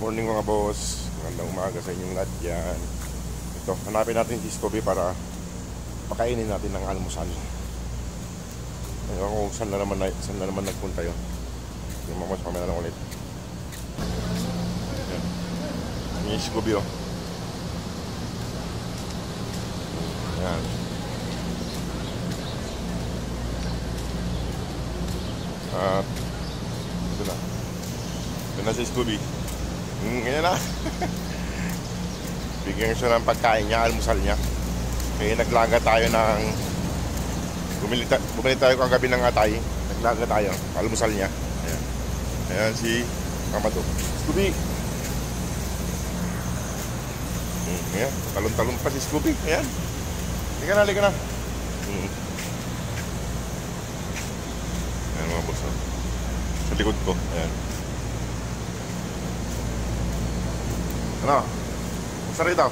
Morning mga boss, magandang umaga sa inyong lahat yan. Ito, hanapin natin si Scooby para pakainin natin ng almusal. Ayun kung saan na naman nagpunta yun. Yung mga boss, pamela lang ulit. Yan yung Scooby oh. Yan. At ito na. Ito na si Scooby. Ganyan na. Bigyan siya ng pagkain niya, almusal niya. Kaya naglaga tayo ng bumili tayo kagabi ng atay. Naglaga tayo, almusal niya. Ayan. Ayan si Kamado. Scooby. Ayan, talon-talon pa si Scooby. Ayan. Lika na. Ayan mga boss. Sa likod ko. Ayan. Ano? Kamusta rito?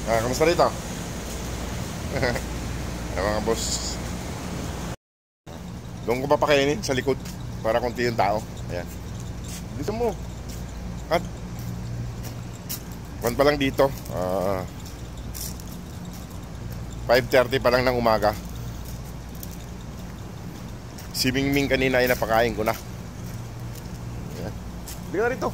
Kamusta rito? Ayan mga boss. Doon ko papakainin sa likod para konti yung tao. Ayan. Dito mo. At pa lang dito 5:30 pa lang ng umaga. Si Mingming kanina ay napakain ko na. Ayan. Hindi ka na rito.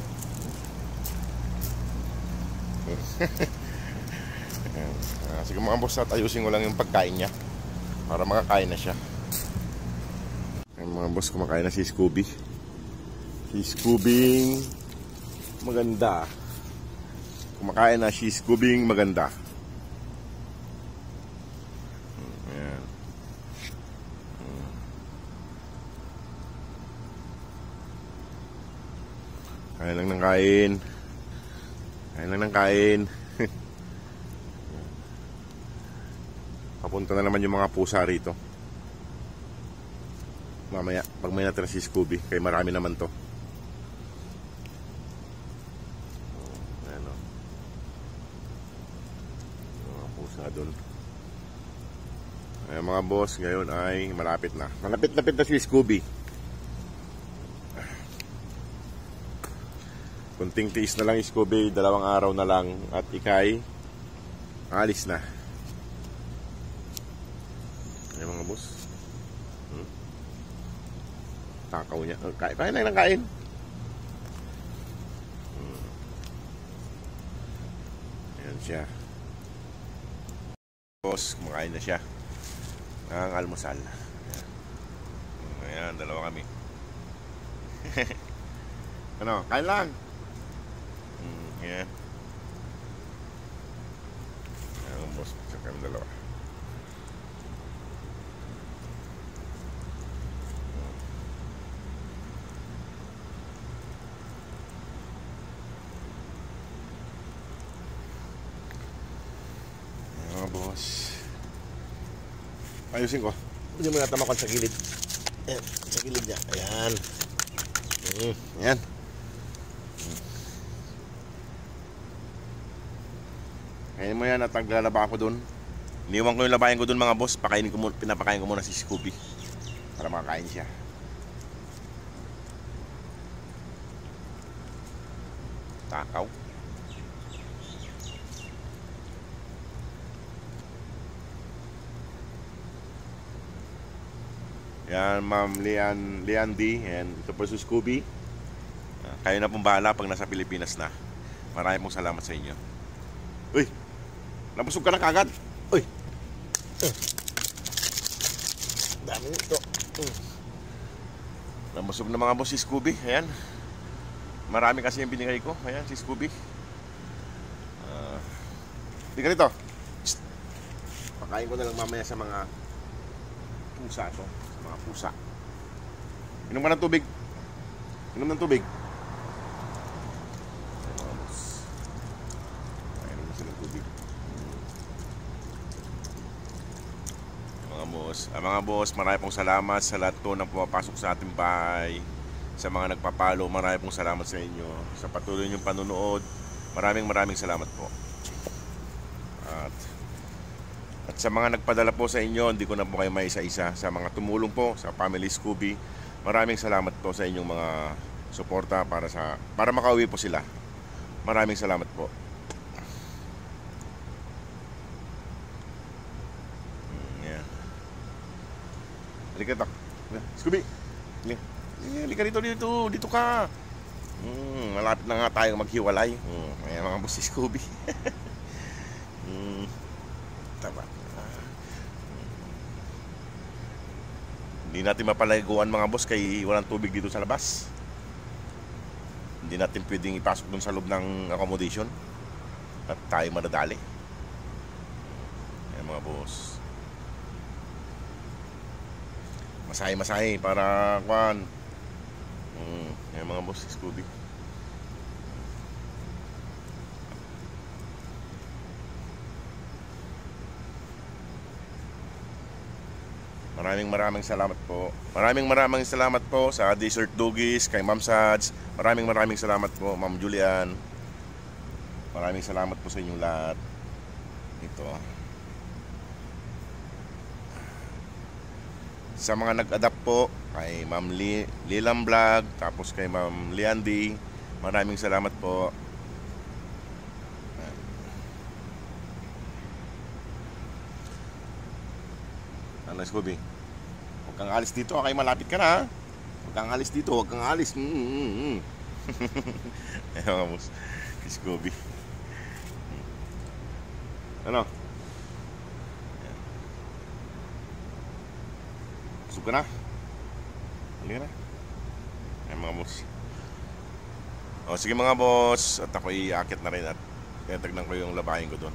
Sige mga boss, at ayusin ko lang yung pagkain niya para makakain na siya. Ayan mga boss, kumakain na si Scooby. Si Scooby maganda. Kumakain na si Scooby maganda. Ayan. Kain lang ng kain. Kain lang ng kain. Papunta na naman yung mga pusa rito. Mamaya, pag may natira si Scooby, kaya marami naman to. Ayan o. Mga pusa dun. Ayan mga boss, ngayon ay malapit na. Malapit-lapit na si Scooby. Kunting tiis na lang Scooby, 2 araw na lang at ikay alis na. Ayan mga boss. Takaw niya. Kain lang ng kain. Ayan siya. Boss, kumakain na siya ng almusal. Ayan, 2 kami. Ano, kain lang. Ayan. Ayan boss, sa kami 2. Ayan mga boss. Ayusin ko. Hindi mo natamakon sa gilid. Ayan, sa gilid niya. Ayan. Ayan. Ngayon mo yan at naglalaba ako dun. Iniwan ko yung labahin ko dun mga boss. Pinapakain ko muna si Scooby para makakain siya. Takaw. Yan Ma'am Lian D. And ito po si Scooby. Kayo na pong bahala pag nasa Pilipinas na. Maraming pong salamat sa inyo. Uy! Nabusog ka na kagad. Uy. Dami nito. Nabusog na mga boss si Scooby. Ayan. Marami kasi yung binigay ko. Ayan si Scooby. Hindi ka rito. Psst. Pakain ko na lang mamaya sa mga pusa to. Sa mga pusa. Inom ka ng tubig. Inom ng tubig. Mga boss, marami pong salamat sa lahat po ng pumapasok sa ating bahay. Sa mga nagpapalo, marami pong salamat sa inyo. Sa patuloy niyong panunood, maraming salamat po. At sa mga nagpadala po sa inyo, hindi ko na po kayo maisa-isa. Sa mga tumulong po sa Family Scooby, maraming salamat po sa inyong mga suporta para makauwi po sila. Maraming salamat po. Yeah. Halika, tak. Scooby. Halika dito ka. Malapit na nga tayo maghiwalay. Ayan mga boss, si Scooby. Tama. Hindi natin mapaliguan mga boss kay walang tubig dito sa labas. Hindi natin pwedeng ipasok dun sa loob ng accommodation at tayo madadali. Ayan mga boss. Masahe para kuan. Ayan mga boss, si Scooby. Maraming salamat po. Maraming salamat po sa Dessert Doggies, kay Ma'am Sads. Maraming salamat po, Ma'am Julian. Maraming salamat po sa inyong lahat. Ito. Sa mga nag-adapt po, kay Ma'am Lilam Vlog, tapos kay Ma'am Liandy, maraming salamat po. Ano, Scooby? Huwag kang alis dito, okay, malapit ka na. Huwag kang alis dito, huwag kang alis. Ayan mga boss, Scooby. Ano? Busog ka na? Halika na. Ayan mga boss. O sige mga boss, at ako iakit na rin at tagnan ko yung labahin ko doon.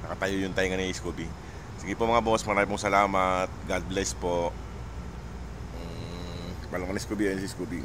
Nakatayo yung tainga ni Scooby. Sige po mga boss, maraming pong salamat. God bless po. Balong ka ni Scooby, ayun si Scooby.